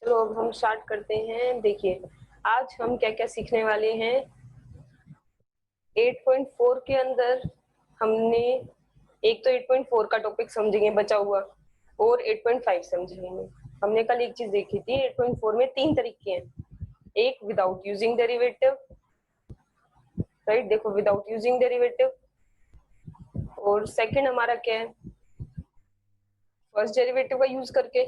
चलो अब हम स्टार्ट करते हैं। देखिए आज हम क्या क्या सीखने वाले हैं। 8.4 के अंदर हमने एक तो 8.4 का टॉपिक समझेंगे बचा हुआ, और 8.5 समझेंगे। हमने कल एक चीज देखी थी, 8.4 में 3 तरीके हैं। एक विदाउट यूजिंग डेरिवेटिव, राइट, देखो विदाउट यूजिंग डेरिवेटिव, और सेकंड हमारा क्या है, फर्स्ट डेरिवेटिव का यूज करके,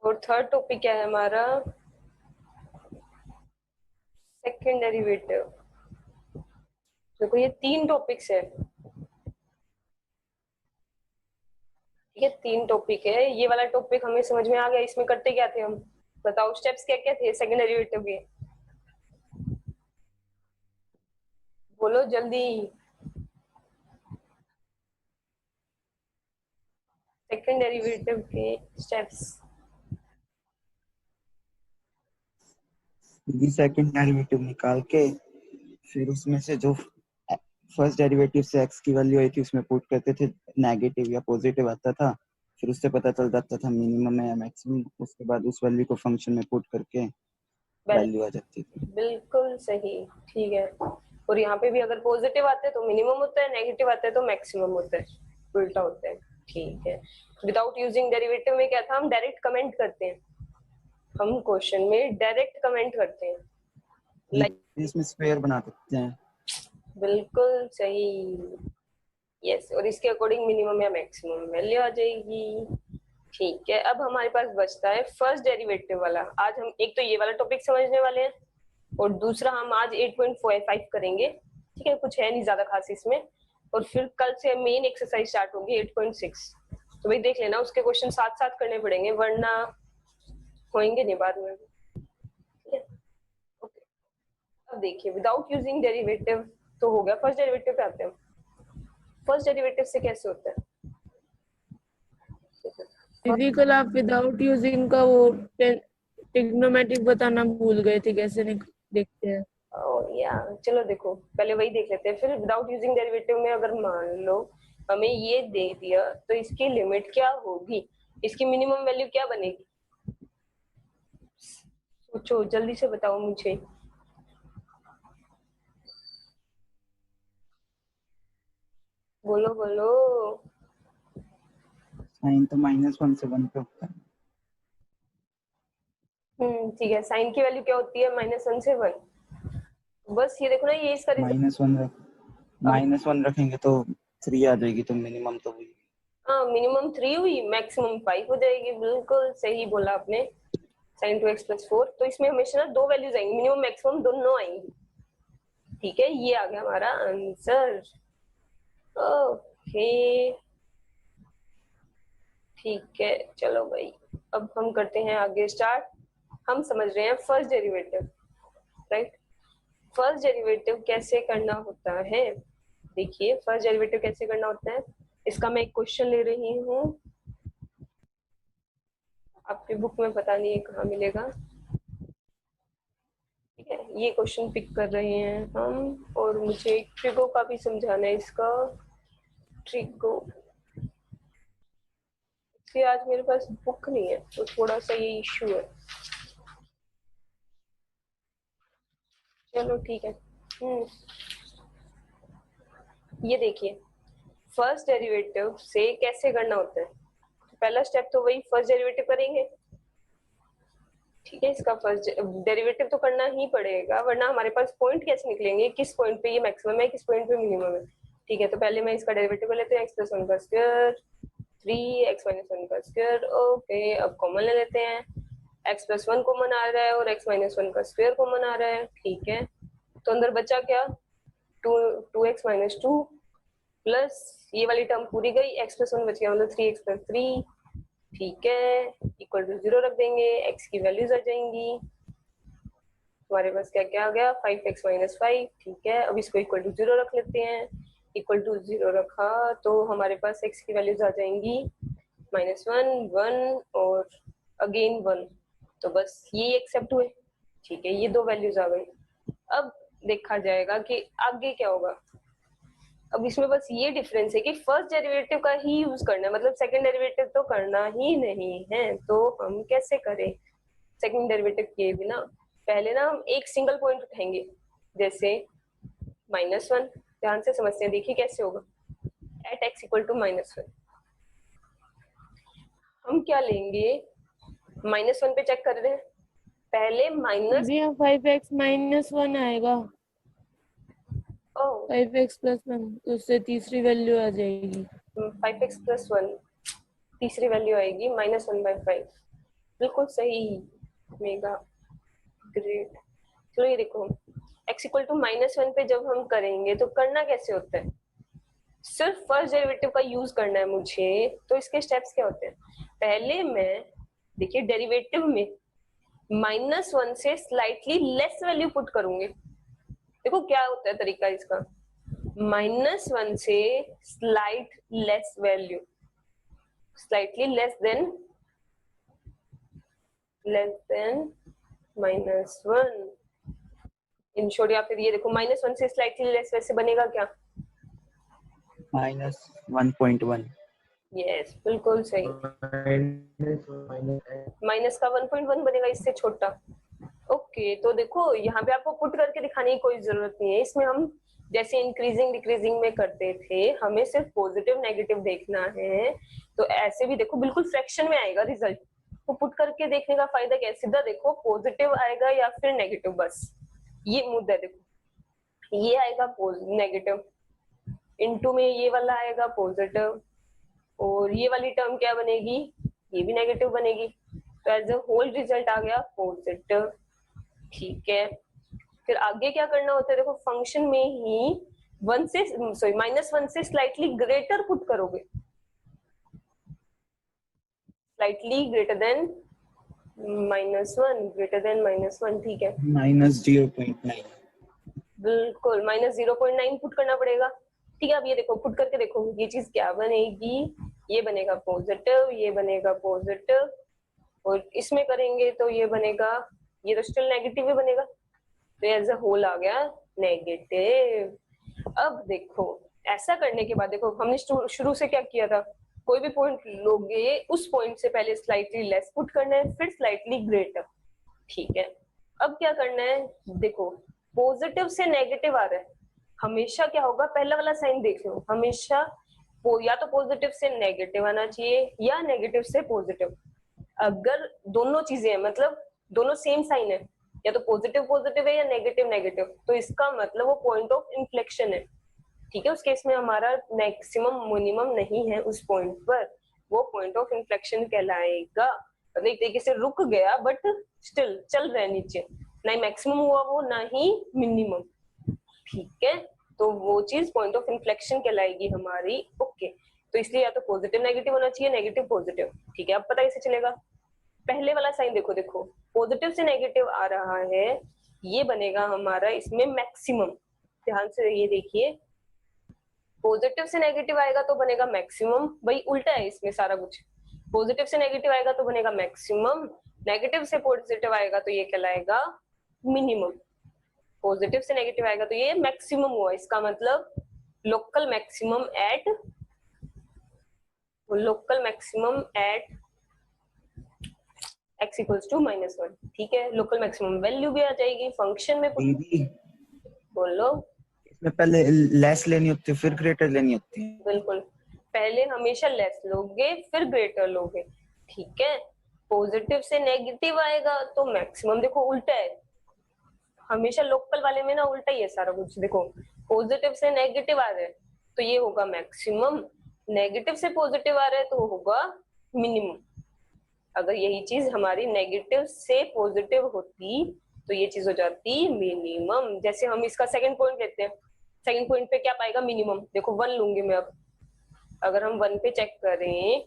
और थर्ड टॉपिक क्या है हमारा, सेकंड डेरिवेटिव। देखो ये 3 टॉपिक्स है, ठीक है, 3 टॉपिक है। ये वाला टॉपिक हमें समझ में आ गया। इसमें करते क्या थे हम, बताओ स्टेप्स क्या क्या थे सेकंड डेरिवेटिव के, बोलो जल्दी। सेकंड डेरिवेटिव के स्टेप्स। सेकंड डेरिवेटिव निकाल के फिर उसमें से जो फर्स्ट डेरिवेटिव से एक्स की वैल्यू आई थी उसमें पुट करते थे, नेगेटिव या पॉजिटिव आता था, फिर उससे पता चल जाता था मिनिमम है या मैक्सिमम। उसके बाद उस वैल्यू को फंक्शन में पुट करके वैल्यू आ जाती थी। बिल्कुल सही, ठीक है। और यहाँ पे भी अगर पॉजिटिव आते हैं तो मिनिमम होता है, नेगेटिव आते हैं तो मैक्सिमम होता है, उल्टा होता है, ठीक है। विदाउट यूजिंग डेरिवेटिव में क्या था, हम डायरेक्ट कमेंट करते हैं, हम क्वेश्चन में डायरेक्ट कमेंट करते हैं, लाइक इसमें स्क्वायर बना सकते हैं। बिल्कुल सही, यस। और इसके अकॉर्डिंग मिनिमम या मैक्सिमम वैल्यू आ जाएगी, ठीक है। अब हमारे पास बचता है फर्स्ट डेरिवेटिव वाला। आज हम एक तो ये वाला टॉपिक समझने वाले हैं, और दूसरा हम आज 8.45 करेंगे, ठीक है, कुछ है नहीं ज्यादा खास इसमें। और फिर कल से मेन एक्सरसाइज स्टार्ट होगी 8.6। तो भाई देख लेना, उसके क्वेश्चन साथ साथ करने पड़ेंगे वरना होंगे नहीं बाद में, ठीक है। ओके, अब देखिए विदाउट यूजिंग डेरिवेटिव तो हो गया। फर्स्ट डेरिवेटिव पे आते हैं। फर्स्ट डेरिवेटिव से कैसे होता है, दीदी कल आप विदाउट यूजिंग का वो ट्रिग्नोमेट्रिक बताना भूल गए थे, कैसे देखते हैं। या चलो देखो पहले वही देख लेते हैं, फिर विदाउट यूजिंग डेरिवेटिव में अगर मान लो हमें ये दे दिया तो इसकी लिमिट क्या होगी, इसकी मिनिमम वैल्यू क्या बनेगी, सोचो जल्दी से बताओ मुझे। बोलो बोलो। साइन तो -1 से 1 पे होता है। ठीक है, साइन की वैल्यू क्या होती है, -1 से 1। बस ये देखो ना, ये इसका -1 रखेंगे तो 3 आ जाएगी, तो मिनिमम तो वही। हाँ मिनिमम 3 हुई, मैक्सिमम 5 हो जाएगी। बिल्कुल सही बोला आपने, sin 2x + 4। तो इसमें हमेशा ना 2 वैल्यूज आएंगी, मिनिमम मैक्सिमम दोनों आएंगी, ठीक है। ये आ गया हमारा आंसर, ओके, ठीक है। चलो भाई अब हम करते हैं आगे स्टार्ट। हम समझ रहे हैं first derivative, right. First derivative कैसे करना होता है, देखिए फर्स्ट डेरिवेटिव कैसे करना होता है, इसका मैं एक क्वेश्चन ले रही हूँ, आपकी बुक में पता नहीं है कहाँ मिलेगा, ठीक है। ये क्वेश्चन पिक कर रहे हैं हम, और मुझे ट्रिगो का भी समझाना है इसका, ट्रिगो। इसलिए आज मेरे पास बुक नहीं है तो थोड़ा सा ये इश्यू है, चलो ठीक है। ये देखिए फर्स्ट डेरिवेटिव से कैसे करना होता है। पहला स्टेप तो वही फर्स्ट डेरिवेटिव करेंगे, ठीक है। इसका फर्स्ट डेरिवेटिव तो करना ही पड़ेगा, वरना हमारे पास पॉइंट कैसे निकलेंगे, किस पॉइंट पे ये मैक्सिमम है, किस पॉइंट पे मिनिमम है, ठीक है। तो पहले मैं इसका डेरिवेटिव कर लेते हैं, x + 1 का स्क्वायर 3x - 1 का स्क्वायर, ओके। अब कॉमन ले लेते हैं, x + 1 कॉमन आ रहा है और x - 1 का स्क्वायर कॉमन आ रहा है, ठीक है। तो अंदर बचा क्या, 2x - 2 प्लस ये वाली टर्म पूरी गई, x + 1 बच गया, मतलब 3x + 3, ठीक है, इक्वल टू 0 रख देंगे, x की वैल्यूज आ जाएंगी। हमारे पास क्या क्या आ गया, 5x - 5, ठीक है। अब इसको इक्वल टू 0 रख लेते हैं, इक्वल टू 0 रखा तो हमारे पास x की वैल्यूज आ जाएंगी -1 1 और अगेन 1, तो बस ये एक्सेप्ट हुए, ठीक है। ये 2 वैल्यूज आ गई। अब देखा जाएगा कि आगे क्या होगा, अब इसमें बस ये डिफरेंस है कि फर्स्ट डेरिवेटिव का ही यूज करना है, मतलब सेकंड डेरिवेटिव तो करना ही नहीं है। तो हम कैसे करें सेकंड डेरिवेटिव किए बिना? पहले ना हम एक सिंगल पॉइंट उठाएंगे, जैसे -1। ध्यान से समझते हैं, देखिए कैसे होगा। एट x इक्वल टू -1 हम क्या लेंगे, -1 पे चेक कर रहे हैं पहले माइनस। अभी यहाँ 5x माइनस 1 आएगा, 5x प्लस 1, तो उससे तीसरी वैल्यू आ जाएगी। 5x प्लस 1 तीसरी वैल्यू आएगी -1/5। बिल्कुल सही, मेगा ग्रेट। चलो ये देखो, x इक्वल टू -1 पे जब हम करेंगे तो करना कैसे होता है, सिर्फ फर्स्ट डेरिवेटिव का यूज करना है मुझे। तो इसके स्टेप्स क्या होते हैं, पहले मैं देखिए डेरिवेटिव में -1 से स्लाइटली लेस वैल्यू पुट करूंगी। देखो क्या होता है तरीका इसका, -1 से slight less value, slightly less than -1 in short. या फिर ये देखो -1 से स्लाइटली लेस वैसे बनेगा क्या, -1.1। यस बिल्कुल सही, माइनस का 1.1 बनेगा, इससे छोटा। ओके तो देखो यहाँ पे आपको पुट करके दिखाने की कोई जरूरत नहीं है, इसमें हम जैसे इंक्रीजिंग डिक्रीजिंग में करते थे, हमें सिर्फ पॉजिटिव नेगेटिव देखना है। तो ऐसे भी देखो बिल्कुल फ्रैक्शन में आएगा रिजल्ट, तो पुट करके देखने का फायदा क्या है, सीधा देखो पॉजिटिव आएगा या फिर नेगेटिव, बस ये मुद्दा है। देखो ये आएगा नेगेटिव, इनटू में ये वाला आएगा पॉजिटिव, और ये वाली टर्म क्या बनेगी, ये भी नेगेटिव बनेगी। तो एज अ होल रिजल्ट आ गया पॉजिटिव। ठीक है, फिर आगे क्या करना होता है, देखो फंक्शन में ही -1 से स्लाइटली ग्रेटर पुट करोगे, slightly greater than -1, greater than -1। ठीक है, -0.9। बिल्कुल -0.9 पुट करना पड़ेगा। ठीक है, अब ये देखो पुट करके देखो ये चीज क्या बनेगी, ये बनेगा पॉजिटिव, ये बनेगा पॉजिटिव, और इसमें करेंगे तो ये बनेगा, ये तो स्टिल नेगेटिव ही बनेगा, तो एज अ होल आ गया नेगेटिव। अब देखो ऐसा करने के बाद देखो हमने शुरू से क्या किया था, कोई भी पॉइंट लोगे उस पॉइंट से पहले स्लाइटली लेस पुट करना है, फिर स्लाइटली ग्रेटर। ठीक है, अब क्या करना है, देखो पॉजिटिव से नेगेटिव आ रहा है, हमेशा क्या होगा, पहला वाला साइन देख लो, हमेशा या तो पॉजिटिव से नेगेटिव आना चाहिए या नेगेटिव से पॉजिटिव। अगर दोनों चीजें हैं, मतलब दोनों सेम साइन है, या तो पॉजिटिव पॉजिटिव है या नेगेटिव नेगेटिव, तो इसका मतलब वो पॉइंट ऑफ इन्फ्लेक्शन है। ठीक है, उस केस में हमारा मैक्सिमम मिनिमम नहीं है उस पॉइंट पर, वो पॉइंट ऑफ इन्फ्लेक्शन कहलाएगा। मतलब एक तरीके से रुक गया बट स्टिल चल रहा है नीचे, ना ही मैक्सिमम हुआ वो, ना ही मिनिमम। ठीक है, तो वो चीज पॉइंट ऑफ इन्फ्लेक्शन कहलाएगी हमारी। ओके, तो इसलिए या तो पॉजिटिव नेगेटिव होना चाहिए, नेगेटिव पॉजिटिव। ठीक है, अब पता कैसे चलेगा, पहले वाला साइन देखो, देखो पॉजिटिव से नेगेटिव आ रहा है, ये बनेगा हमारा इसमें मैक्सिमम। ध्यान से ये देखिए, पॉजिटिव से नेगेटिव आएगा तो बनेगा मैक्सिमम, वही उल्टा है इसमें सारा कुछ, पॉजिटिव से नेगेटिव आएगा तो बनेगा मैक्सिमम, नेगेटिव से पॉजिटिव आएगा तो ये कहलाएगा मिनिमम, पॉजिटिव से नेगेटिव आएगा तो ये मैक्सिमम हुआ, इसका मतलब local maximum at x equals to -1। ठीक है, लोकल मैक्सिमम वैल्यू भी आ जाएगी फंक्शन में। दीदी बोलो। इसमें पहले लेस लेनी होती है फिर ग्रेटर लेनी होती है? बिल्कुल, पहले हमेशा लेस लोगे फिर ग्रेटर लोगे। ठीक है, पॉजिटिव से नेगेटिव आएगा तो मैक्सिमम, देखो उल्टा है हमेशा, लोकल वाले में ना उल्टा ही है सारा कुछ। देखो पॉजिटिव से नेगेटिव आ रहा है तो ये होगा मैक्सिमम, नेगेटिव से पॉजिटिव आ रहा है तो होगा मिनिमम। अगर यही चीज हमारी नेगेटिव से पॉजिटिव होती तो ये चीज हो जाती मिनिमम। जैसे हम इसका सेकंड पॉइंट लेते हैं, सेकंड पॉइंट पे क्या पाएगा, मिनिमम। देखो 1 लूंगी मैं अब, अगर हम 1 पे चेक करें,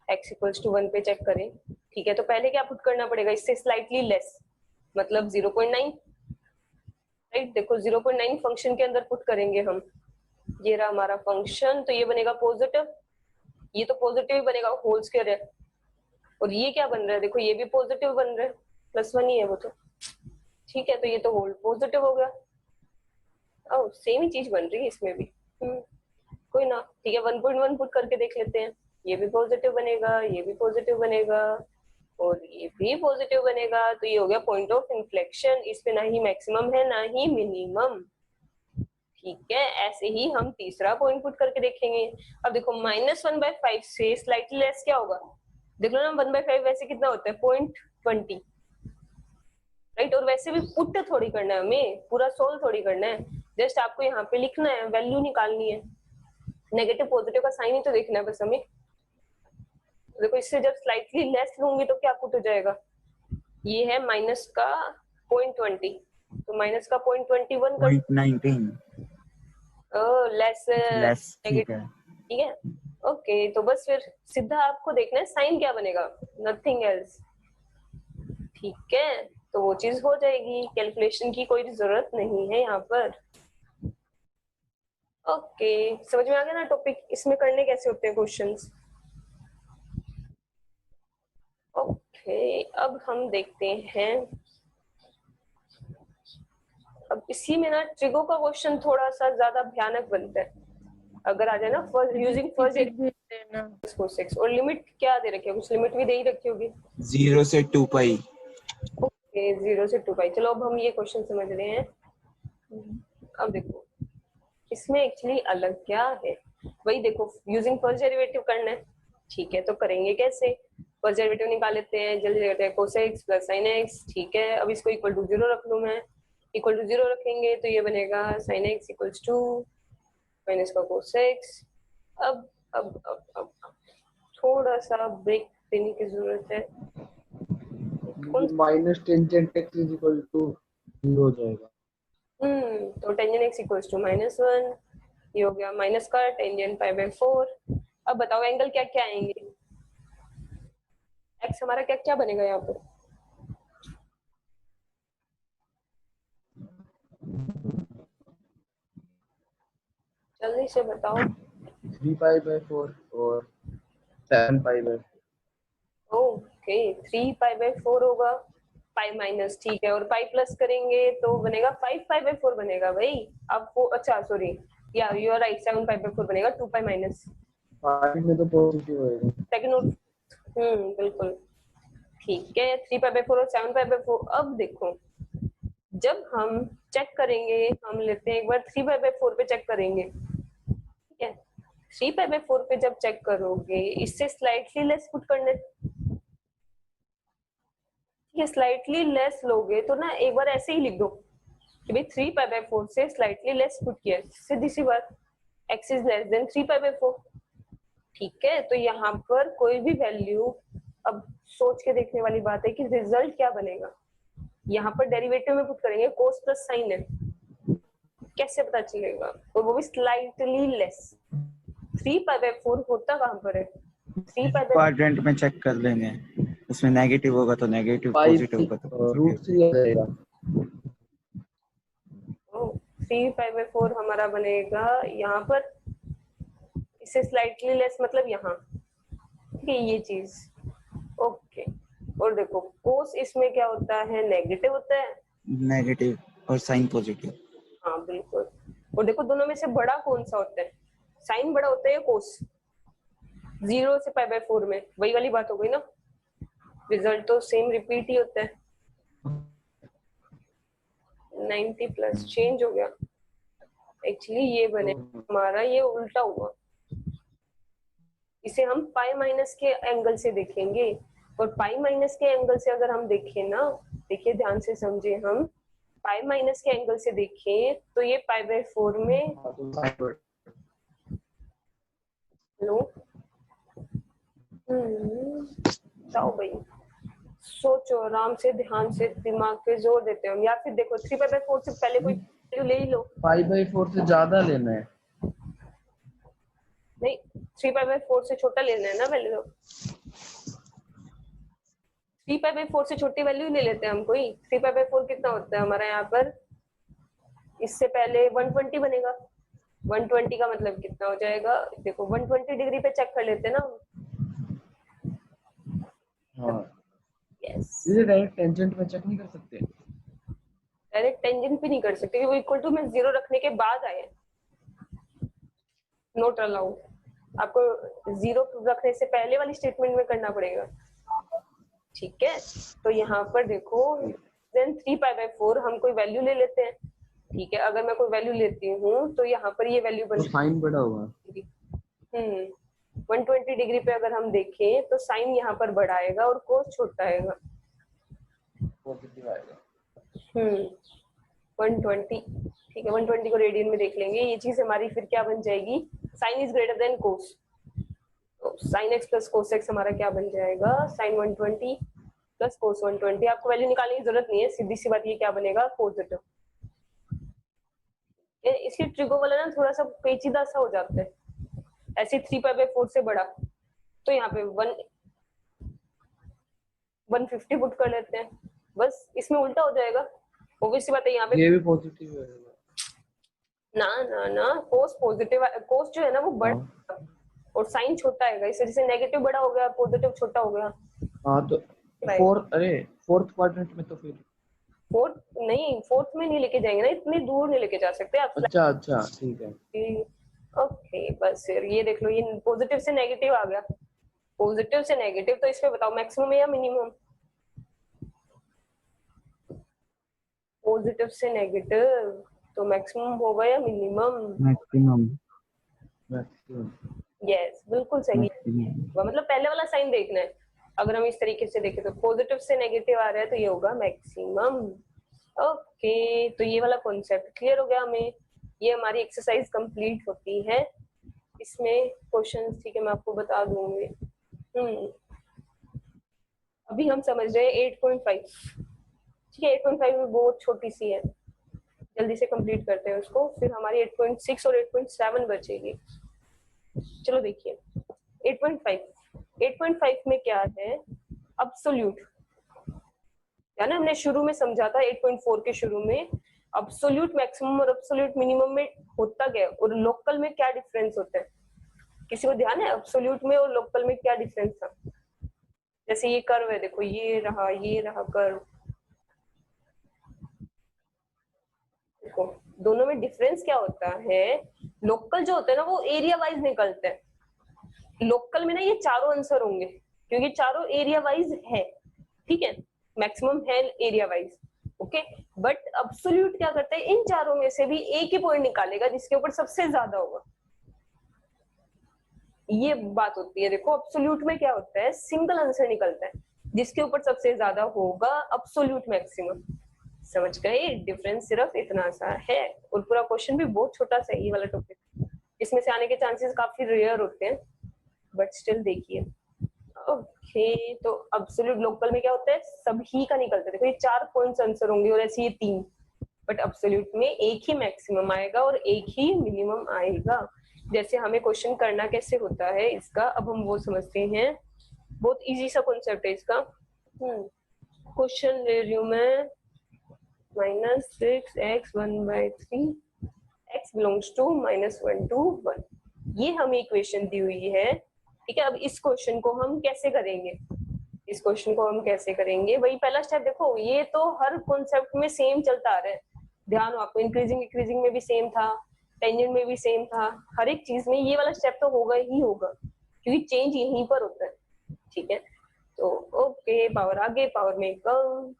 x इक्वल्स टू 1 पे चेक करें, ठीक है, तो पहले क्या पुट करना पड़ेगा, इससे स्लाइटली लेस, मतलब 0.9, राइट। देखो 0.9 फंक्शन के अंदर पुट करेंगे हम, ये रहा हमारा फंक्शन, तो ये बनेगा पॉजिटिव, ये तो पॉजिटिव ही बनेगा, होल स्क्वायर है, और ये क्या बन रहा है, देखो ये भी पॉजिटिव बन रहा है, +1 ही है वो तो। ठीक है, तो ये तो होल पॉजिटिव हो गया। ओह सेम ही चीज बन रही है इसमें भी। कोई ना, ठीक है 1.1 पुट करके देख लेते हैं। ये भी पॉजिटिव बनेगा, ये भी पॉजिटिव बनेगा और ये भी पॉजिटिव बनेगा। तो ये हो गया पॉइंट ऑफ इन्फ्लेक्शन। इसमें ना ही मैक्सिमम है ना ही मिनिमम। ठीक है, ऐसे ही हम तीसरा पॉइंट पुट करके देखेंगे। अब देखो -1/5 से स्लाइटली लेस क्या होगा, देख लो ना 1/5 वैसे कितना होता है 0.20, राइट। और वैसे भी पुट थोड़ी करना है हमें, पूरा सोल्व थोड़ी करना है, जस्ट आपको यहाँ पे लिखना है, वैल्यू निकालनी है, नेगेटिव पॉजिटिव का साइन ही तो देखना है बस हमें। देखो इससे जब स्लाइटली लेस लूंगी तो क्या पुट हो जाएगा, ये है माइनस का 0.20, तो माइनस का 0.21 कर 0.19 लेस लेस, ठीक नेगेटिव, है। ठीक है। ओके, तो बस फिर सीधा आपको देखना है साइन क्या बनेगा, नथिंग एल्स। ठीक है, तो वो चीज हो जाएगी, कैलकुलेशन की कोई जरूरत नहीं है यहाँ पर। ओके, समझ में आ गया ना टॉपिक, इसमें करने कैसे होते हैं क्वेश्चंस। ओके, अब हम देखते हैं, अब इसी में ना ट्रिगो का क्वेश्चन थोड़ा सा ज्यादा भयानक बनता है। अगर आ जाए ना फर्स्ट यूजिंग फर्स्ट भेज देना। कोसेक्स, और लिमिट क्या दे रखी है, कुछ लिमिट भी दे ही रखी होगी। 0 से 2 पाई। ओके, 0 से 2 पाई। चलो अब हम ये क्वेश्चन समझ रहे हैं। अब देखो इसमें एक्चुअली अलग क्या है, वही देखो यूजिंग फर्स्ट डेरिवेटिव करना है। ठीक है, तो करेंगे कैसे, फर्स्ट डेरिवेटिव निकाल लेते हैं, जल्दी करते हैं, कोसेक्स प्लस साइन एक्स। ठीक है, अब इसको इक्वल टू 0 रख लूं मैं, इक्वल टू 0 रखेंगे तो ये बनेगा sine x equals to minus का कोसेक्स। अब थोड़ा सा ब्रेक देने की जरूरत है। Minus tangent x is equal to 0 हो जाएगा। तो टेंजेंट एक्स इक्वल्स टू -1, ये हो गया माइनस का टेंजेंट π/4। अब बताओ एंगल क्या क्या आएंगे, एक्स हमारा क्या क्या बनेगा यहाँ पर, जल्दी से बताओ। 3π/4 और 7π/4। ओके, 3π/4 होगा, पाई माइनस, ठीक है, और पाई प्लस करेंगे तो बनेगा 5π/4 बनेगा भाई आपको। अच्छा सॉरी, या यू आर राइट, 7π/4 बनेगा, 2 पाई माइनस 5 में तो पॉजिटिव होएगा। Second note. बिल्कुल ठीक है, 3π/4 और 7π/4। अब देखो जब हम चेक करेंगे, हम लेते हैं एक बार 3π/4 पे चेक करेंगे, ठीक है। 3π/4 पे जब चेक करोगे, इससे स्लाइटली लेस पुट करने, ये स्लाइटली लेस लोगे तो ना एक बार ऐसे ही लिख दो कि भाई 3π/4 से स्लाइटली लेस पुट किया, सीधी सी बात, x इज लेस देन 3π/4। ठीक है, तो यहाँ पर कोई भी वैल्यू, अब सोच के देखने वाली बात है कि रिजल्ट क्या बनेगा। यहाँ पर डेरिवेटिव में पुट करेंगे, कोस प्लस साइन है, कैसे पता चलेगा, और वो भी स्लाइटली लेस। 3π/4 होता कहाँ पर है, 3π/4 क्वाड्रेंट में चेक कर लेंगे, उसमें नेगेटिव होगा तो नेगेटिव, 5 पॉजिटिव होगा तो रूट पॉजिटिव। 3 आ जाएगा। 3π/4 हमारा बनेगा यहाँ पर, इससे स्लाइटली लेस मतलब यहाँ, ठीक है, ये चीज। ओके, और देखो कोस इसमें क्या होता है, नेगेटिव होता है। नेगेटिव और साइन पॉजिटिव। हाँ बिल्कुल, और देखो दोनों में से बड़ा कौन सा होता है, साइन बड़ा होता है या कोस, 0 से π/4 में, वही वाली बात हो गई ना, रिजल्ट तो सेम रिपीट ही होता है। 90 प्लस चेंज हो गया, एक्चुअली ये बने हमारा, ये उल्टा हुआ, इसे हम पाई माइनस के एंगल से देखेंगे, और पाई माइनस के एंगल से अगर हम देखें ना, देखिए ध्यान से समझे, हम पाई माइनस के एंगल से देखें तो ये π/4 में, लो जाओ भाई, सोचो आराम से, ध्यान से, दिमाग पे जोर देते हो, या फिर देखो 3π/4 से पहले कोई वैल्यू ले ही लो। 5/4 से ज्यादा लेना है। नहीं, 3π/4 से छोटा लेना है ना पहले, तो 3π/4 से छोटी वैल्यू ले लेते हैं हम कोई। 3π/4 कितना होता है हमारा यहाँ पर, इससे पहले 120 बनेगा, 120 का मतलब कितना हो जाएगा, देखो 120 डिग्री पे चेक कर लेते हैं ना। हाँ, यस, इसे डायरेक्ट टेंजेंट में चेक नहीं कर सकते। डायरेक्ट टेंजेंट भी नहीं कर सकते, वो इक्वल टू में 0 रखने के बाद आए, नोट अलाउड, आपको 0 रखने से पहले वाली स्टेटमेंट में करना पड़ेगा। ठीक है, तो यहाँ पर देखो देन 3π/4 हम कोई वैल्यू ले लेते हैं। ठीक है, अगर मैं कोई वैल्यू लेती हूँ तो यहाँ पर ये वैल्यू बन तो साइन बड़ा होगा। 120 डिग्री पे अगर हम देखें तो साइन यहाँ पर बड़ा आएगा और कोस छोटा आएगा। पॉजिटिव आएगा। 120, ठीक है, 120 को रेडियन में देख लेंगे। ये चीज हमारी फिर क्या बन जाएगी, साइन इज ग्रेटर देन कोस, तो sine x plus cos x हमारा क्या बन जाएगा, साइन 120 प्लस कोस 120। आपको वैल्यू निकालने की जरूरत नहीं है, सीधी सी बात, ये क्या बनेगा, पॉजिटिव। इसलिए ट्रिगो वाला ना थोड़ा सा पेचीदा सा हो जाता है, ऐसे 3π/4 से बड़ा, तो यहाँ पे 150 पुट कर लेते हैं, बस इसमें उल्टा हो जाएगा। ऑब्वियसली बात है, यहाँ पे ये भी पॉजिटिव रहेगा। ना कोस पॉजिटिव, कोस जो है ना वो बड़ा और साइन छोटा आएगा, इस वजह से नेगेटिव बड़ा हो गया, पॉजिटिव छोटा हो गया। हाँ तो फोर्थ क्वाड्रेंट में तो फिर फोर्थ में नहीं लेके जाएंगे ना, इतनी दूर नहीं लेके जा सकते आप। अच्छा ठीक है। ओके, बस फिर ये देख लो, ये पॉजिटिव से नेगेटिव आ गया, पॉजिटिव से नेगेटिव, तो इसमें बताओ मैक्सिमम या मिनिमम। पॉजिटिव से नेगेटिव तो मैक्सिमम होगा या मिनिमम, मैक्सिमम। यस बिल्कुल सही है। मतलब पहले वाला साइन देखना है, अगर हम इस तरीके से देखें तो पॉजिटिव से नेगेटिव आ रहा है तो ये होगा मैक्सिमम। ओके, तो ये वाला कॉन्सेप्ट क्लियर हो गया हमें, ये हमारी एक्सरसाइज कंप्लीट होती है। इसमें क्वेश्चंस, ठीक है, मैं आपको बता दूंगी। अभी हम समझ रहे हैं 8.5, ठीक है, 8.5 में बहुत छोटी सी है, जल्दी से कंप्लीट करते हैं उसको, फिर हमारी 8.6 और 8.7 बचेगी। चलो देखिए 8.5 में क्या है, अब्सोल्यूट, या ना हमने शुरू में समझा था 8.4 के शुरू में, अब्सोल्यूट मैक्सिमम और अब्सोल्यूट मिनिमम में होता क्या और लोकल में क्या डिफरेंस होता है, किसी को ध्यान है अब्सोल्यूट में और लोकल में क्या डिफरेंस था। जैसे ये कर्व है, देखो ये रहा कर्व, देखो दोनों में डिफरेंस क्या होता है, लोकल जो होता है ना वो एरिया वाइज निकलते हैं, लोकल में ना ये चारों आंसर होंगे क्योंकि चारों एरिया वाइज है, ठीक है, मैक्सिमम है area wise, okay. But absolute क्या करता है, इन चारों में से भी एक ही पॉइंट निकालेगा जिसके ऊपर सबसे ज्यादा होगा, ये बात होती है। देखो अब्सोल्यूट में क्या होता है, सिंगल आंसर निकलता है, जिसके ऊपर सबसे ज्यादा होगा अब्सोल्यूट मैक्सिमम। समझ गए, डिफरेंस सिर्फ इतना सा है, और पूरा क्वेश्चन भी बहुत छोटा सा है ये वाला टॉपिक, इसमें से आने के चांसेस काफी रेयर होते हैं, बट स्टिल देखिए। ओके, तो अब्सोल्यूट लोकल में क्या होता है, सभी का निकलता है, देखो ये 4 पॉइंट्स आंसर होंगे और ऐसे ये 3, बट अब्सोल्यूट में एक ही मैक्सिमम आएगा और एक ही मिनिमम आएगा। जैसे हमें क्वेश्चन करना कैसे होता है इसका, अब हम वो समझते हैं, बहुत इजी सा कॉन्सेप्ट है इसका। क्वेश्चन ले रही हूँ मैं, -6x 1/3 x belongs to -1 to 1, ये हमें इक्वेशन दी हुई है, ठीक है। अब इस क्वेश्चन को हम कैसे करेंगे, वही पहला स्टेप, देखो ये तो हर कॉन्सेप्ट में सेम चलता आ रहा है, ध्यान हो आपको, इंक्रीजिंग डिक्रीजिंग में भी सेम था, टेंजेंट में भी सेम था, हर एक चीज में ये वाला स्टेप तो होगा ही होगा क्योंकि चेंज यहीं पर होता है, ठीक है। तो ओके, पावर आगे पावर में कम,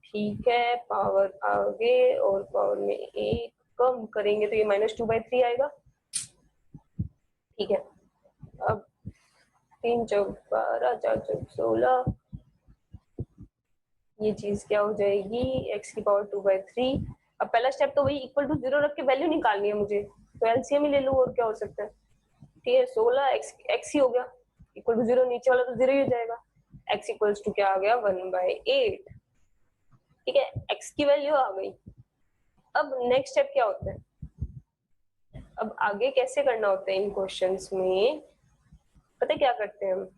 ठीक है, पावर आगे और पावर में 1 कम करेंगे तो ये -2/3 आएगा, ठीक है। अब 3 चौक 12, 4 चौक 16, ये चीज क्या हो जाएगी, x की पावर 2/3। अब पहला स्टेप तो वही इक्वल टू 0 रख के वैल्यू निकालनी है मुझे, तो एलसीएम ही ले लूं, और क्या हो सकता है, ठीक है। 16 x ही हो गया, इक्वल टू 0, नीचे वाला तो 0 ही हो जाएगा, x इक्वल्स टू क्या आ गया, 1/8, ठीक है, x की वैल्यू आ गई। अब नेक्स्ट स्टेप क्या होता है, अब आगे कैसे करना होता है इन क्वेश्चंस में, पता है क्या करते हैं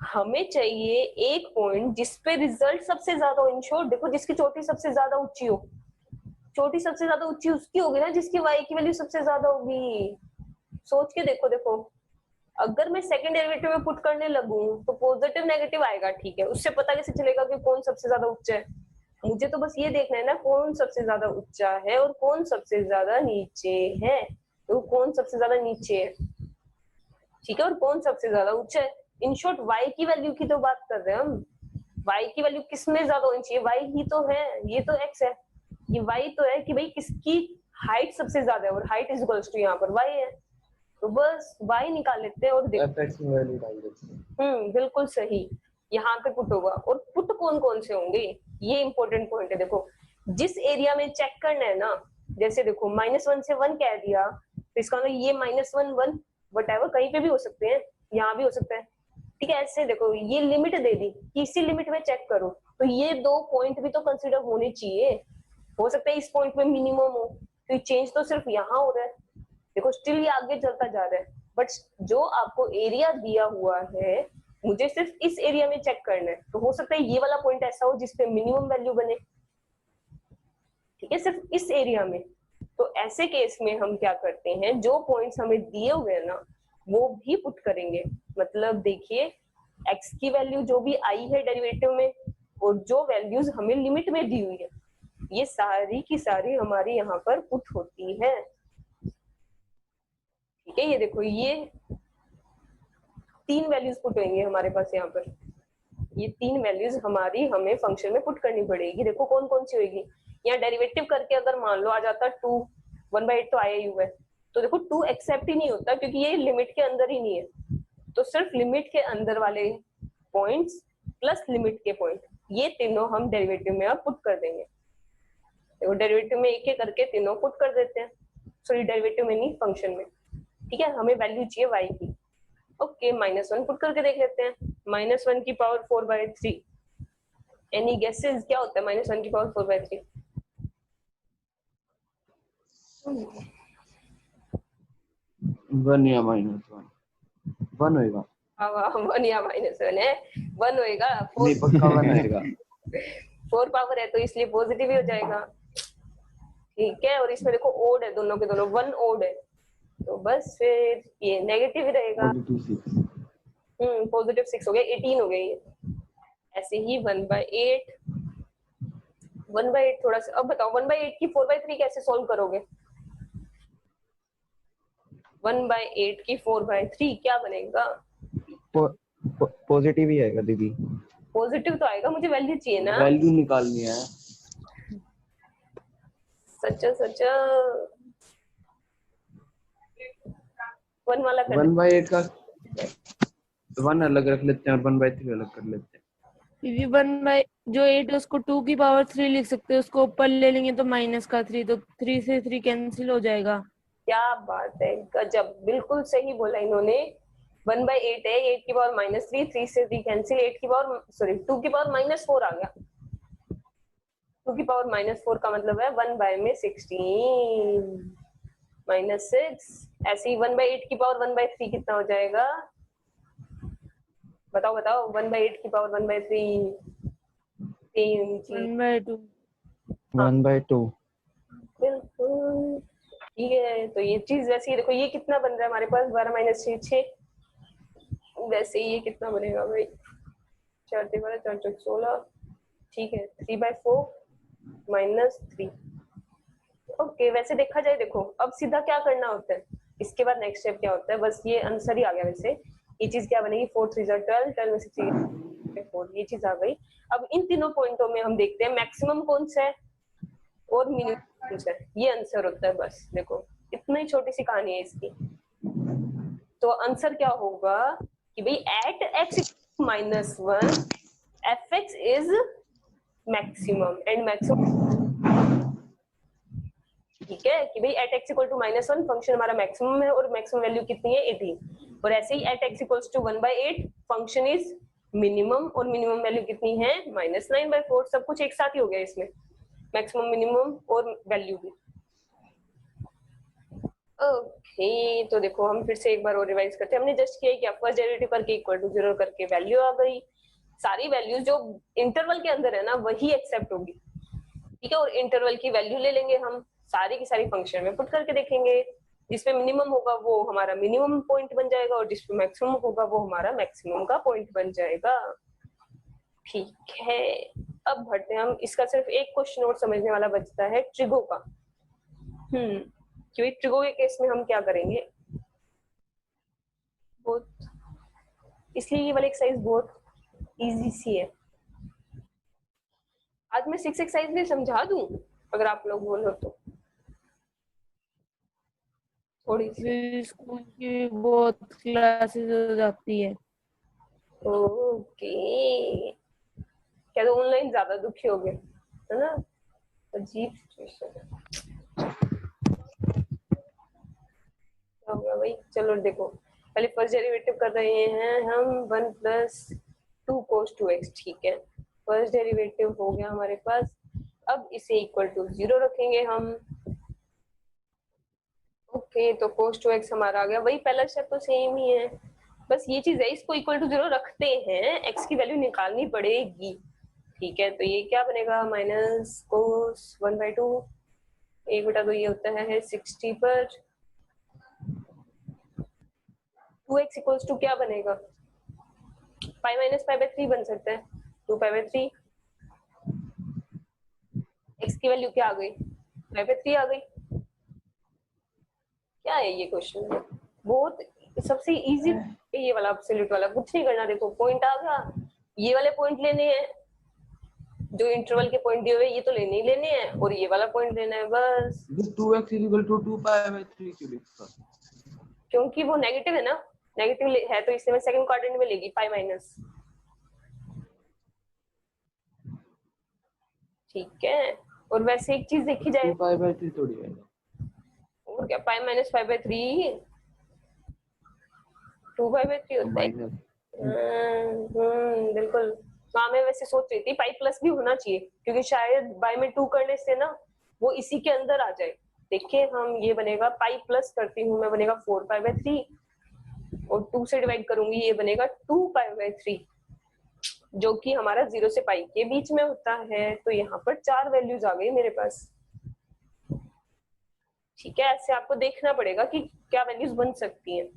हमें चाहिए एक पॉइंट जिसपे रिजल्ट सबसे ज्यादा हो, इन शॉर्ट देखो जिसकी चोटी सबसे ज्यादा ऊंची हो, चोटी सबसे ज्यादा ऊंची उसकी होगी ना जिसकी y की वैल्यू सबसे ज्यादा होगी। सोच के देखो, अगर मैं सेकंड डेरिवेटिव में पुट करने लगूं तो पॉजिटिव नेगेटिव आएगा, ठीक है, उससे पता कैसे चलेगा कि कौन सबसे ज्यादा ऊंचा है, मुझे तो बस ये देखना है ना कौन सबसे ज्यादा ऊंचा है और कौन सबसे ज्यादा नीचे है, तो कौन सबसे ज्यादा नीचे है, ठीक है, और कौन सबसे ज्यादा ऊंचा है। इन शॉर्ट y की वैल्यू की तो बात कर रहे हैं हम, y की वैल्यू किसमें ज्यादा होनी चाहिए, y ही तो है, ये तो x है, ये y तो है कि भाई किसकी हाइट सबसे ज्यादा है, और हाइट इज इक्वल्स टू यहाँ पर y है, तो बस y निकाल लेते हैं और देखो fx में वैल्यू डाल देते हैं। बिल्कुल सही, यहाँ पे पुट होगा। और पुट कौन कौन से होंगे, ये इंपॉर्टेंट पॉइंट है। देखो जिस एरिया में चेक करना है ना, जैसे देखो -1 से 1 कह दिया, तो इसका मतलब ये -1 1 वटएवर कहीं पे भी हो सकते हैं, यहाँ भी हो सकता है, ठीक है। ऐसे देखो ये लिमिट दे दी कि इसी लिमिट में चेक करो, तो ये 2 पॉइंट भी तो कंसिडर होने चाहिए। हो सकता है इस पॉइंट में मिनिमम हो, तो ये चेंज तो सिर्फ यहाँ हो रहा है, देखो स्टिल ये आगे चलता जा रहा है, बट जो आपको एरिया दिया हुआ है मुझे सिर्फ इस एरिया में चेक करना है, तो हो सकता है ये वाला पॉइंट ऐसा हो जिसपे मिनिमम वैल्यू बने, ठीक है, सिर्फ इस एरिया में। तो ऐसे केस में हम क्या करते हैं, जो पॉइंट्स हमें दिए हुए हैं ना वो भी पुट करेंगे। मतलब देखिए x की वैल्यू जो भी आई है डेरिवेटिव में, और जो वैल्यूज हमें लिमिट में दी हुई है, ये सारी की सारी हमारी यहाँ पर पुट होती है, ठीक है। ये देखो ये 3 वैल्यूज पुट होंगे हमारे पास यहाँ पर, ये 3 वैल्यूज हमारी हमें फंक्शन में पुट करनी पड़ेगी। देखो कौन कौन सी होगी, यहाँ डेरिवेटिव करके अगर मान लो आ जाता 2 1/8 तो आया ही हुआ है, तो देखो 2 एक्सेप्ट ही नहीं होता क्योंकि ये लिमिट के अंदर ही नहीं है, तो सिर्फ लिमिट के अंदर वाले पॉइंट्स प्लस लिमिट के पॉइंट, ये तीनों हम डेरिवेटिव में अब पुट कर देंगे। देखो डेरिवेटिव में एक एक करके तीनों पुट कर देते हैं, सॉरी डेरिवेटिव में नहीं फंक्शन में, ठीक है। हमें वैल्यू चाहिए y की, ओके -1 पुट करके देख लेते हैं, -1 की पावर 4/3, एनी गेसेस क्या होता है -1 की पावर 4/3? 1 या -1 1 होएगा, हाँ 1 या -1 है, 1 होएगा, नहीं पक्का 1 आएगा। 4 पावर है तो इसलिए पॉजिटिव ही हो जाएगा, ठीक है। और इसमें देखो ओड है, दोनों के दोनों 1 ओड है, तो बस फिर ये नेगेटिव ही रहेगा। +6 +6 हो गया, 18 हो गया ये। ऐसे ही 1/8 थोड़ा सा, अब बताओ 1/8 की 4/3 कैसे सॉल्व करोगे, 1/8 की 4/3 क्या बनेगा, पॉजिटिव ही आएगा दीदी। पॉजिटिव तो आएगा, मुझे वैल्यू चाहिए ना, वैल्यू निकालनी है। सच्चा 1 वाला कर 1/8 का 1 अलग रख लेते हैं और 1/3 अलग कर लेते हैं। क्योंकि 1 जो 8 है उसको 2 की पावर 3 लिख सकते हैं, उसको ऊपर ले लेंगे तो -3, तो 3 से 3 कैंसिल हो जाएगा। क्या बात है, गजब, बिल्कुल सही बोला इन्होंने। 1/8 है, 8 की पावर -3, 3 से 3 कैंसिल, 8 की पावर सॉरी 2 की पावर -4 आ गया, 2 की पावर -4 का मतलब है 1/16 -6। ऐसे ही 1/8 की पावर 1/3 कितना हो जाएगा, बताओ बताओ, 1/8 की पावर 1/3 3 जी, 1/2 1/2 बिल्कुल ठीक है। तो ये चीज वैसे ही देखो, ये कितना बन रहा है हमारे पास, 12 - 6 6, वैसे ये कितना बनेगा भाई, 4 × 12 4 × 16, ठीक है, 3/4 -3, ओके। वैसे देखा जाए, देखो अब सीधा क्या करना होता है, इसके बाद नेक्स्ट स्टेप क्या होता है, बस ये आंसर ही आ गया। वैसे ये चीज क्या बनेगी, 4 3 12, 12 में से 3 4, ये चीज आ गई। अब इन तीनों पॉइंटों में हम देखते हैं मैक्सिमम कौन सा है और मिनिमम कौन सा है, ये आंसर होता है। बस देखो इतनी छोटी सी कहानी है इसकी। तो आंसर क्या होगा कि भाई at x -1 fx is maximum and maximum, ठीक है, कि भाई एट x = -1 फंक्शन हमारा मैक्सिमम है, और मैक्सिमम वैल्यू कितनी है 18। और ऐसे ही at x = 1/8 function is minimum, और मिनिमम वैल्यू कितनी है -9/4। सब कुछ एक साथ ही हो गया इसमें, मैक्सिमम मिनिमम और वैल्यू भी। ओके तो देखो हम फिर से एक बार और रिवाइज करते हैं। हमने जस्ट किया क्या, फर्स्ट डेरिवेटिव करके इक्वल टू 0 करके वैल्यू आ गई। सारी वैल्यूज जो इंटरवल के अंदर है ना वही एक्सेप्ट होगी, ठीक है। और इंटरवल की वैल्यू ले लेंगे हम, सारी की सारी फंक्शन में पुट करके देखेंगे, जिसपे मिनिमम होगा वो हमारा मिनिमम पॉइंट बन जाएगा, और जिसपे मैक्सिमम होगा वो हमारा मैक्सिमम का पॉइंट बन जाएगा, ठीक है। अब बढ़ते हैं हम, इसका सिर्फ एक क्वेश्चन और समझने वाला बचता है, ट्रिगो का। क्योंकि ट्रिगो के केस में हम क्या करेंगे, बहुत, इसलिए ये वाली एक्सरसाइज बहुत इजी सी है। आज मैं 6 एक्सरसाइज भी समझा दूं अगर आप लोग बोलो तो, थोड़ी सी। फिर स्कूल की बहुत क्लासेस हो जाती है। ओके, क्या तो ऑनलाइन ज्यादा दुखी हो गए, है ना? अजीब सिचुएशन है। क्या होगा भाई? चलो देखो, पहले फर्स्ट डेरिवेटिव कर रहे हैं हम 1 + 2 cos 2x, ठीक है। फर्स्ट डेरिवेटिव हो गया हमारे पास। अब इसे इक्वल टू 0 रखेंगे हम। ओके, तो cos 2x हमारा आ गया। वही पहला स्टेप तो सेम ही है, बस ये चीज है, इसको इक्वल टू 0 रखते हैं, x की वैल्यू निकालनी पड़ेगी, ठीक है। तो ये क्या बनेगा, माइनस cos 1/2, 1/2 ये होता है 60 पर 2x इक्वल्स टू क्या बनेगा, पाई माइनस पाई बाय 3 बन सकता है, 2 पाई बाय 3। x की वैल्यू क्या आ गई, पाई बाय 3 आ गई। क्या है ये क्वेश्चन, बहुत सबसे इजी ये वाला एब्सोल्यूट वाला, कुछ नहीं करना। देखो पॉइंट आ गया, ये वाले पॉइंट लेने हैं, जो इंटरवल के पॉइंट दिए हुए ये तो लेने ही लेने हैं, और ये वाला पॉइंट लेना है बस। this 2x = 2 पाई बाय 3 क्यों लिखा? क्योंकि वो नेगेटिव है ना, नेगेटिव है तो इसलिए मैं सेकंड क्वाड्रेंट में लेगी पाई माइनस, ठीक है। और वैसे एक चीज देखी जाए, 2 पाई बाय 3 थोड़ी है। और क्या, pi minus pi by 3 2 pi by 3 होता है। माइनस बिल्कुल। हाँ मैं वैसे सोच रही थी पाई प्लस भी होना चाहिए, क्योंकि शायद बाय में 2 करने से ना वो इसी के अंदर आ जाए। देखिए हम, ये बनेगा पाई प्लस करती हूँ मैं, बनेगा 4 पाई बाय 3, और 2 से डिवाइड करूंगी, ये बनेगा 2 पाई बाय 3, जो कि हमारा 0 से पाई के बीच में होता है। तो यहाँ पर 4 वैल्यूज आ गई मेरे पास, ठीक है। ऐसे आपको देखना पड़ेगा कि क्या वैल्यूज बन सकती हैं,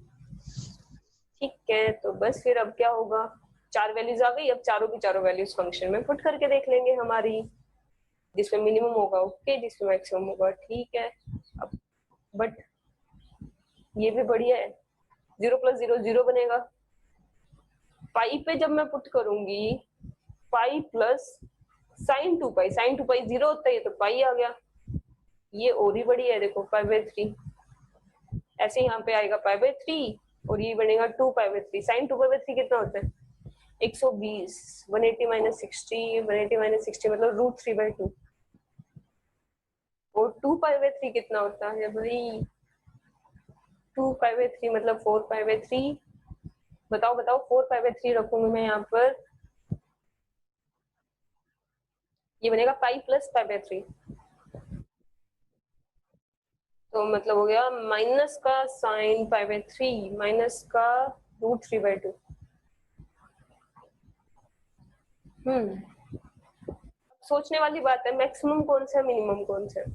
ठीक है। तो बस फिर अब क्या होगा, 4 वैल्यूज आ गई, अब चारों की चारों वैल्यूज फंक्शन में पुट करके देख लेंगे हमारी, जिसमें मिनिमम होगा ओके, जिसमें मैक्सिमम होगा ठीक है। अब बट ये भी बढ़िया है, 0 + 0 0 बनेगा। पाई पे जब मैं पुट करूंगी, पाई प्लस साइन 2 पाई, साइन 2 पाई 0 होता है, तो पाई आ गया। ये और ही बढ़िया है, देखो पाई बाय 3, ऐसे यहाँ पे आएगा पाई बाय 3, और ये बनेगा 2 pi by 3। Sine 2 pi by 3 कितना होता है, 120, 180 - 60, 180 - 60 मतलब √3/2, और 2 पाई बाय 3 कितना होता है भाई, 2 पाई बाय 3 मतलब 4 पाई बाय 3। बताओ बताओ, 4 पाई बाय 3 रखूंगी मैं यहाँ पर, ये बनेगा पाई प्लस पाई बाय 3, तो मतलब हो गया माइनस का साइन पाई बाय 3 माइनस का √3/2। सोचने वाली बात है, मैक्सिमम कौन सा है, मिनिमम कौन सा है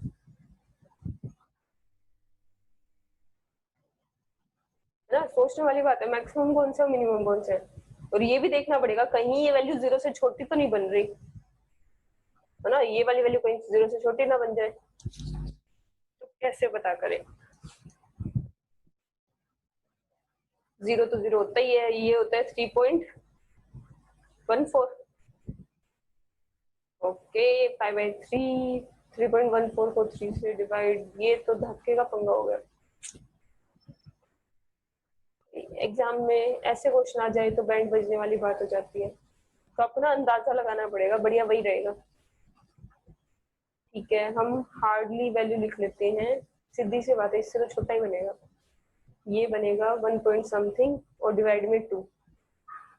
ना, सोचने वाली बात है, मैक्सिमम कौन सा मिनिमम कौन सा है। और ये भी देखना पड़ेगा कहीं ये वैल्यू 0 से छोटी तो नहीं बन रही, है ना, ये वाली वैल्यू कहीं 0 से छोटी ना बन जाए, तो कैसे पता करें। 0 तो 0 होता ही है, ये होता है 3.14, ओके। 5/3 3.14 को 3 से डिवाइड, ये तो धक्के का पंगा हो गया। एग्जाम में ऐसे क्वेश्चन आ जाए तो बैंड बजने वाली बात हो जाती है, तो अपना अंदाजा लगाना पड़ेगा, बढ़िया वही रहेगा, ठीक है। हम हार्डली वैल्यू लिख लेते हैं, सीधी सी बात है, इससे तो छोटा ही बनेगा, ये बनेगा 1 पॉइंट समथिंग और डिवाइड में 2,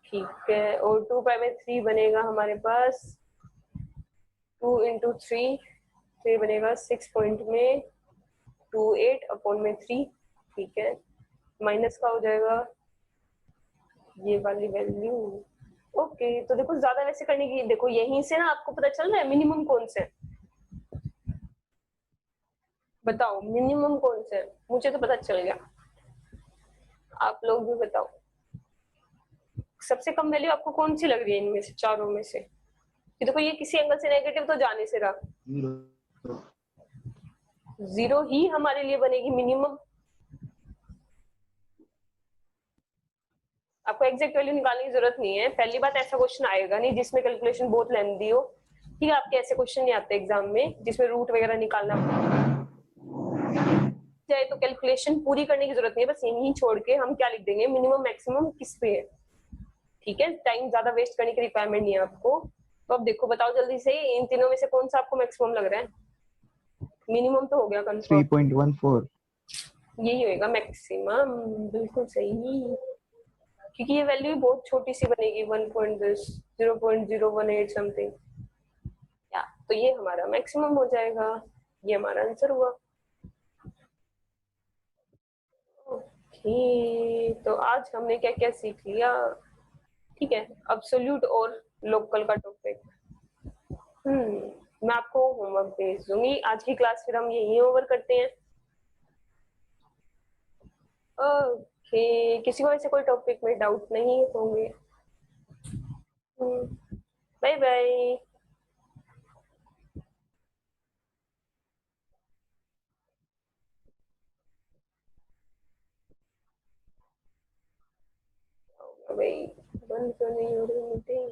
ठीक है। और 2 पाई बाय 3 बनेगा हमारे पास 2 × 3, तो ये बनेगा 6 पॉइंट में 28/3, ठीक है। माइनस का हो जाएगा ये वाली वैल्यू, ओके। तो देखो ज्यादा वैसे करने की, देखो यहीं से ना आपको पता चल रहा है मिनिमम कौन से है, बताओ मिनिमम कौन से है, मुझे तो पता चल गया, आप लोग भी बताओ। सबसे कम वैल्यू आपको कौन सी लग रही है इनमें से, चारों में से, कि देखो ये किसी एंगल से नेगेटिव तो जाने से रहा, 0 0 ही हमारे लिए बनेगी मिनिमम। आपको एग्जैक्ट वैल्यू निकालने की जरूरत नहीं है। पहली बात, ऐसा क्वेश्चन आएगा नहीं जिसमें कैलकुलेशन बहुत लेंथी हो। ठीक है, आपके ऐसे क्वेश्चन नहीं आते एग्जाम में जिसमें रूट वगैरह निकालना चाहे, तो कैलकुलेशन पूरी करने की जरूरत नहीं है। बस यही छोड़ के हम क्या लिख देंगे, मिनिमम मैक्सिमम किस पे है। ठीक है, टाइम ज्यादा वेस्ट करने की रिक्वायरमेंट नहीं है आपको। तो अब देखो, बताओ जल्दी से, इन तीनों में से कौन सा आपको मैक्सिमम लग रहा है? मिनिमम तो हो गया कंफर्म, 3.14। यही होएगा मैक्सिमम। बिल्कुल सही, क्योंकि ये वैल्यू भी बहुत छोटी सी बनेगी, 0.018 समथिंग। या तो ये हमारा मैक्सिमम हो जाएगा। ये हमारा आंसर हुआ। ओके, तो आज हमने क्या क्या सीख लिया? ठीक है, अब्सोल्यूट और लोकल का टॉपिक। मैं आपको होमवर्क भेज दूंगी। आज की क्लास फिर हम यही ओवर करते हैं। ओके, किसी को ऐसे कोई टॉपिक में डाउट नहीं होंगे? Bye bye. भाई बंद क्यों नहीं हो रही मीटिंग?